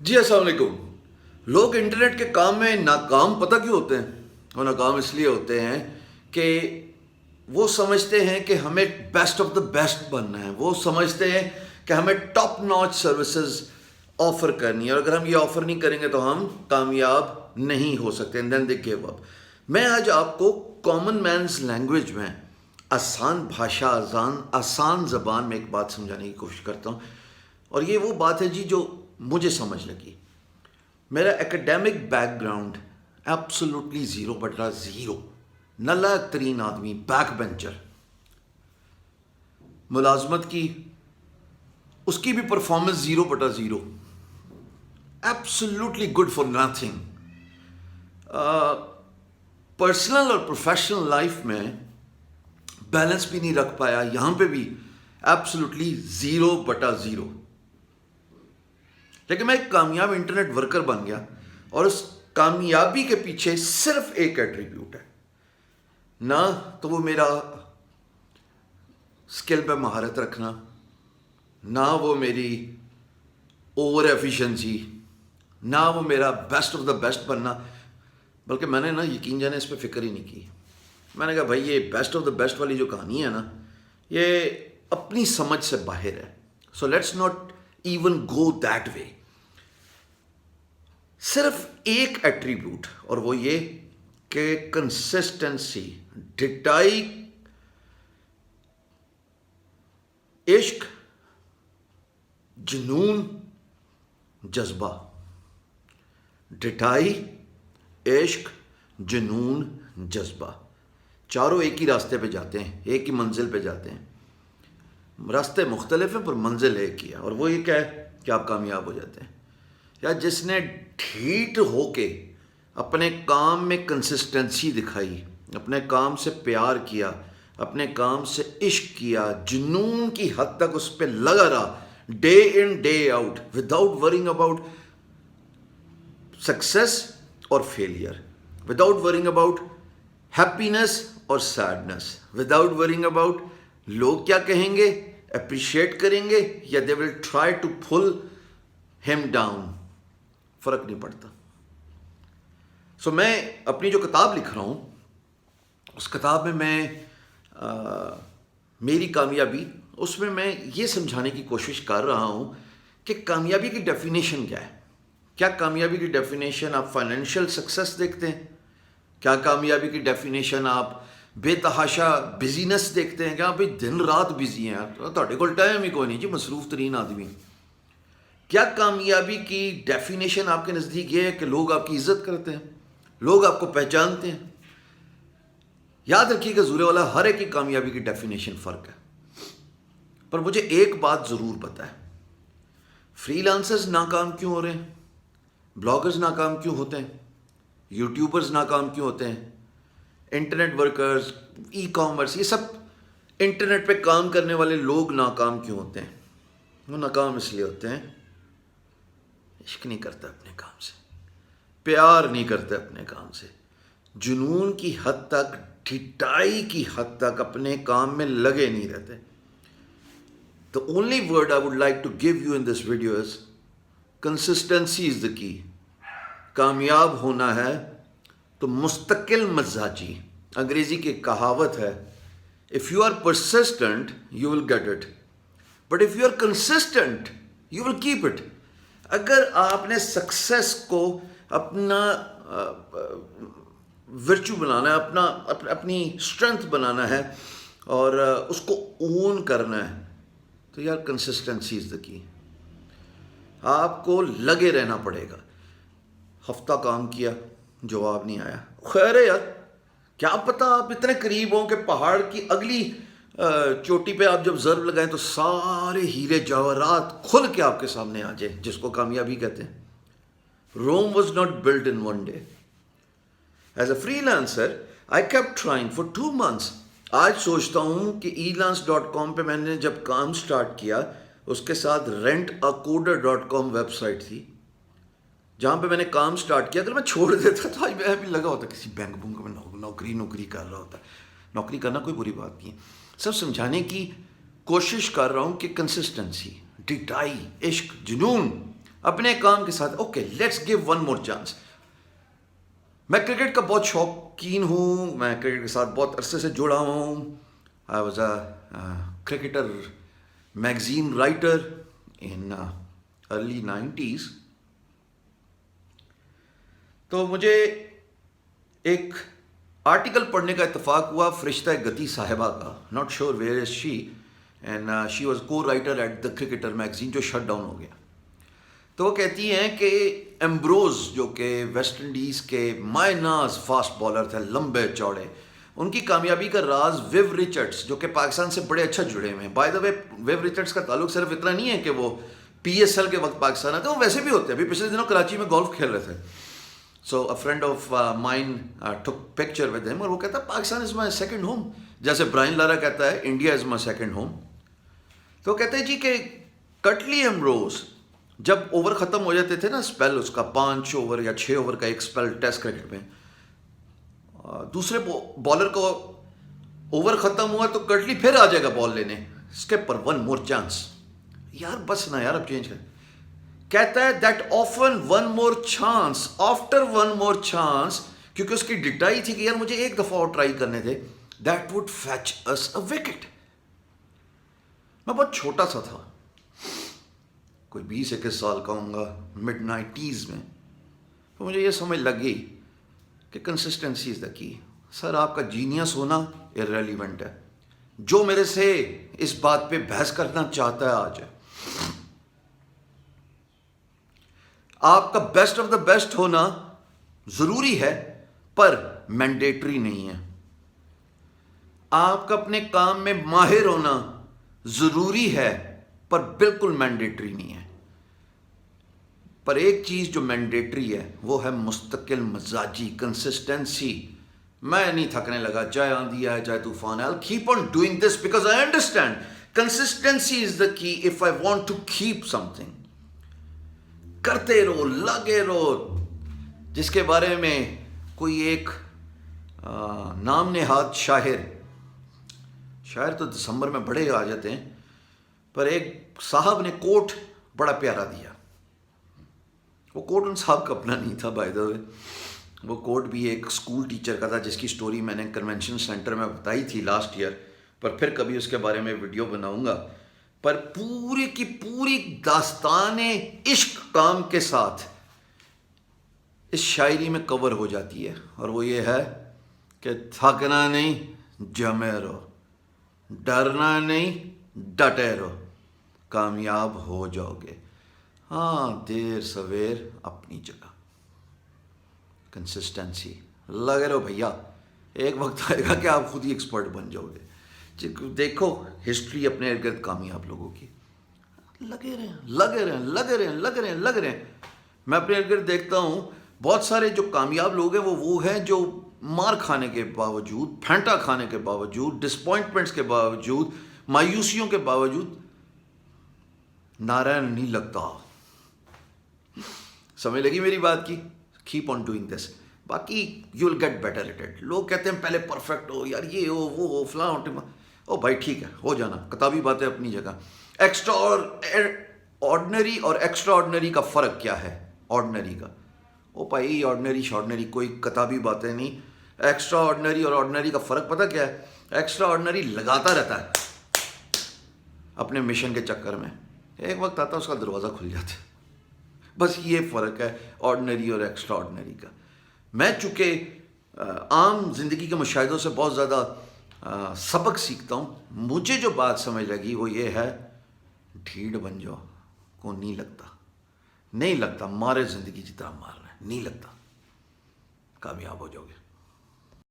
جی السلام علیکم. لوگ انٹرنیٹ کے کام میں ناکام پتہ کیوں ہوتے ہیں؟ وہ ناکام اس لیے ہوتے ہیں کہ وہ سمجھتے ہیں کہ ہمیں بیسٹ آف دا بیسٹ بننا ہے. وہ سمجھتے ہیں کہ ہمیں ٹاپ ناچ سروسز آفر کرنی ہے، اور اگر ہم یہ آفر نہیں کریں گے تو ہم کامیاب نہیں ہو سکتے. And then they gave up. میں آج آپ کو کامن مینز لینگویج میں آسان بھاشا، آسان زبان میں ایک بات سمجھانے کی کوشش کرتا ہوں، اور یہ وہ بات ہے جی جو مجھے سمجھ لگی. میرا ایکڈیمک بیک گراؤنڈ ایبسولوٹلی 0/0، نالائق ترین آدمی، بیک بینچر. ملازمت کی اس کی بھی performance 0/0، absolutely good for nothing. Personal اور پروفیشنل لائف میں بیلنس بھی نہیں رکھ پایا، یہاں پہ بھی ایبسولوٹلی 0/0. لیکن میں ایک کامیاب انٹرنیٹ ورکر بن گیا، اور اس کامیابی کے پیچھے صرف ایک ایٹریبیوٹ ہے. نہ تو وہ میرا اسکل پہ مہارت رکھنا، نہ وہ میری اوور ایفیشنسی، نہ وہ میرا بیسٹ آف دا بیسٹ بننا، بلکہ میں نے نا یقین جانے اس پہ فکر ہی نہیں کی. میں نے کہا بھائی یہ بیسٹ آف دا بیسٹ والی جو کہانی ہے نا، یہ اپنی سمجھ سے باہر ہے. So let's not even go that way. صرف ایک ایٹریبیوٹ، اور وہ یہ کہ کنسسٹنسی، ڈٹائی، عشق، جنون، جذبہ. ڈٹائی، عشق، جنون، جذبہ، چاروں ایک ہی راستے پہ جاتے ہیں، ایک ہی منزل پہ جاتے ہیں. راستے مختلف ہیں پر منزل ایک ہی ہے، اور وہ یہ کیا ہے کہ آپ کامیاب ہو جاتے ہیں. یا جس نے ڈھیٹ ہو کے اپنے کام میں کنسسٹنسی دکھائی، اپنے کام سے پیار کیا، اپنے کام سے عشق کیا، جنون کی حد تک اس پہ لگا رہا، day in day out, without worrying about success اور failure, without worrying about happiness اور سیڈنس، وداؤٹ ورنگ اباؤٹ لوگ کیا کہیں گے، اپریشیٹ کریں گے یا دے ول ٹرائی ٹو پل ہم ڈاؤن، فرق نہیں پڑتا. سو میں اپنی جو کتاب لکھ رہا ہوں، اس کتاب میں میری کامیابی، اس میں یہ سمجھانے کی کوشش کر رہا ہوں کہ کامیابی کی ڈیفینیشن کیا ہے. کیا کامیابی کی ڈیفینیشن آپ فائنینشیل سکسیس دیکھتے ہیں؟ کیا کامیابی کی ڈیفینیشن آپ بے تحاشا بزینس دیکھتے ہیں؟ کیا آپ دن رات بزی ہیں، تھوڑے کول ٹائم ہی کوئی نہیں جی، مصروف ترین آدمی. کیا کامیابی کی ڈیفینیشن آپ کے نزدیک یہ ہے کہ لوگ آپ کی عزت کرتے ہیں، لوگ آپ کو پہچانتے ہیں؟ یاد رکھیے کہ زورے والا ہر ایک کی کامیابی کی ڈیفینیشن فرق ہے. پر مجھے ایک بات ضرور پتہ ہے، فری لانسرز ناکام کیوں ہو رہے ہیں، بلاگرز ناکام کیوں ہوتے ہیں، یوٹیوبرز ناکام کیوں ہوتے ہیں، انٹرنیٹ ورکرز، ای کامرس، یہ سب انٹرنیٹ پہ کام کرنے والے لوگ ناکام کیوں ہوتے ہیں. وہ ناکام اس لیے ہوتے ہیں، عشق نہیں کرتے اپنے کام سے، پیار نہیں کرتے اپنے کام سے، جنون کی حد تک، ڈھٹائی کی حد تک اپنے کام میں لگے نہیں رہتے. The only word I would like to give you in this video is consistency is the key. کامیاب ہونا ہے تو مستقل مزاجی. انگریزی کی کہاوت ہے if you are persistent you will get it, but if you are consistent you will keep it. اگر آپ نے سکسیس کو اپنا ورچو بنانا ہے، اپنی اسٹرینتھ بنانا ہے، اور اس کو اون کرنا ہے، تو یار کنسسٹنسی از دا کی. آپ کو لگے رہنا پڑے گا. ہفتہ کام کیا، جواب نہیں آیا، خیر ہے یار، کیا پتہ آپ اتنے قریب ہوں کہ پہاڑ کی اگلی چوٹی پہ آپ جب ضرب لگائیں تو سارے ہیرے جواہرات کھل کے آپ کے سامنے آ جائیں، جس کو کامیابی کہتے ہیں. Rome was not built in one day. As a freelancer I kept trying for 2 months. آج سوچتا ہوں کہ elance.com پہ میں نے جب کام سٹارٹ کیا، اس کے ساتھ rentacoder.com ویب سائٹ تھی جہاں پہ میں نے کام سٹارٹ کیا. اگر میں چھوڑ دیتا تو آج میں بھی لگا ہوتا کسی بینک بنک میں نوکری کر رہا ہوتا. نوکری کرنا کوئی بری بات نہیں ہے، سب سمجھانے کی کوشش کر رہا ہوں کہ کنسسٹنسی، ڈٹائی، عشق، جنون، اپنے کام کے ساتھ okay let's give one more chance. میں کرکٹ کا بہت شوقین ہوں, میں کرکٹ کے ساتھ بہت عرصے سے جڑا ہوں. I was a cricketer magazine writer in early 90s. تو مجھے ایک آرٹیکل پڑھنے کا اتفاق ہوا فرشتہ گتی صاحبہ کا, not sure where is she, and she was cowriter at the Cricketer magazine جو شٹ ڈاؤن ہو گیا. تو وہ کہتی ہیں کہ ایمبروز جو کہ ویسٹ انڈیز کے مائے ناز فاسٹ بالر تھے, لمبے چوڑے, ان کی کامیابی کا راز ویو ریچرڈس جو کہ پاکستان سے بڑے اچھا جڑے ہوئے ہیں. By the way view Richards کا تعلق صرف اتنا نہیں ہے کہ وہ پی ایس ایل کے وقت پاکستان آتے, وہ ویسے بھی ہوتے ہیں. ابھی پچھلے دنوں کراچی میں گولف کھیل رہے تھے. So a friend of mine took picture with him, اور وہ کہتا ہے Pakistan is my second home, جیسے برائن لارا کہتا ہے India is my second home. تو وہ کہتے ہیں جی کہ کٹلی ایمبروز جب اوور ختم ہو جاتے تھے نا, اسپیل اس کا 5 اوور یا 6 اوور کا ایک اسپیل ٹیسٹ کرکٹ میں, دوسرے بالر کو اوور ختم ہوا تو کٹلی پھر آ جائے گا بال لینے, اسٹیپ پر ون مور چانس. یار بس نا یار اب چینج کر. کہتا ہے that often one more chance after one more chance, کیونکہ اس کی ڈٹائی تھی کہ یار مجھے ایک دفعہ اور ٹرائی کرنے تھے, that would fetch us a wicket. میں بہت چھوٹا سا تھا, کوئی 20-21 سال کا ہوں گا, مڈ 90s میں. تو مجھے یہ سمجھ لگ گئی کہ کنسسٹنسی از دا کی. سر آپ کا جینیس ہونا ارریلیونٹ ہے. جو میرے سے اس بات پہ بحث کرنا چاہتا ہے آج, آپ کا بیسٹ آف دا بیسٹ ہونا ضروری ہے پر مینڈیٹری نہیں ہے. آپ کا اپنے کام میں ماہر ہونا ضروری ہے پر بالکل مینڈیٹری نہیں ہے. پر ایک چیز جو مینڈیٹری ہے وہ ہے مستقل مزاجی کنسسٹنسی. میں نہیں تھکنے لگا, چاہے آندھی آئے چاہے طوفان ہے. I'll keep on doing this because I understand consistency is the key if I want to keep something. کرتے رہو, لگے رہو. جس کے بارے میں کوئی ایک نام نہاد شاعر تو دسمبر میں بڑے آ جاتے ہیں, پر ایک صاحب نے کوٹ بڑا پیارا دیا. وہ کوٹ ان صاحب کا اپنا نہیں تھا بائی دا وے, وہ کوٹ بھی ایک اسکول ٹیچر کا تھا جس کی سٹوری میں نے کنونشن سینٹر میں بتائی تھی لاسٹ ایئر, پر پھر کبھی اس کے بارے میں ویڈیو بناؤں گا. پر پوری کی پوری داستان عشق کام کے ساتھ اس شاعری میں کور ہو جاتی ہے, اور وہ یہ ہے کہ تھکنا نہیں جمے رہو, ڈرنا نہیں ڈٹے رہو, کامیاب ہو جاؤ گے. ہاں دیر سویر اپنی جگہ, کنسسٹنسی, لگے رہو بھیا, ایک وقت آئے گا کہ آپ خود ہی ایکسپرٹ بن جاؤ گے. دیکھو ہسٹری اپنے ارد گرد کامیاب لوگوں کی, لگے رہے ہیں. میں اپنے ارد گرد دیکھتا ہوں بہت سارے جو کامیاب لوگ ہیں وہ ہیں جو مار کھانے کے باوجود, پھینٹا کھانے کے باوجود, ڈسپوائنٹمنٹس کے باوجود, مایوسیوں کے باوجود نارائن نہیں لگتا. سمجھ لگی میری بات کی؟ کیپ آن ڈوئنگ دس, باقی you will get better at it. لوگ کہتے ہیں پہلے پرفیکٹ ہو یار, یہ ہو وہ ہو فلاں, او بھائی ٹھیک ہے ہو جانا, کتابی باتیں اپنی جگہ. ایکسٹرا آرڈنری اور ایکسٹرا آرڈنری کا فرق کیا ہے؟ آرڈنری کا, او بھائی آرڈنری شارڈنری کوئی کتابی باتیں نہیں. ایکسٹرا آرڈنری اور آرڈنری کا فرق پتہ کیا ہے؟ ایکسٹرا آرڈنری لگاتا رہتا ہے اپنے مشن کے چکر میں, ایک وقت آتا ہے اس کا دروازہ کھل جاتا ہے. بس یہ فرق ہے آرڈنری اور ایکسٹرا آرڈنری کا. میں چونکہ عام زندگی کے مشاہدوں سے بہت زیادہ سبق سیکھتا ہوں, مجھے جو بات سمجھ لگی وہ یہ ہے, ڈھیڑ بن جاؤ, کو نہیں لگتا مارے زندگی جتنا مار رہا ہے, نہیں لگتا, کامیاب ہو جاؤ گے.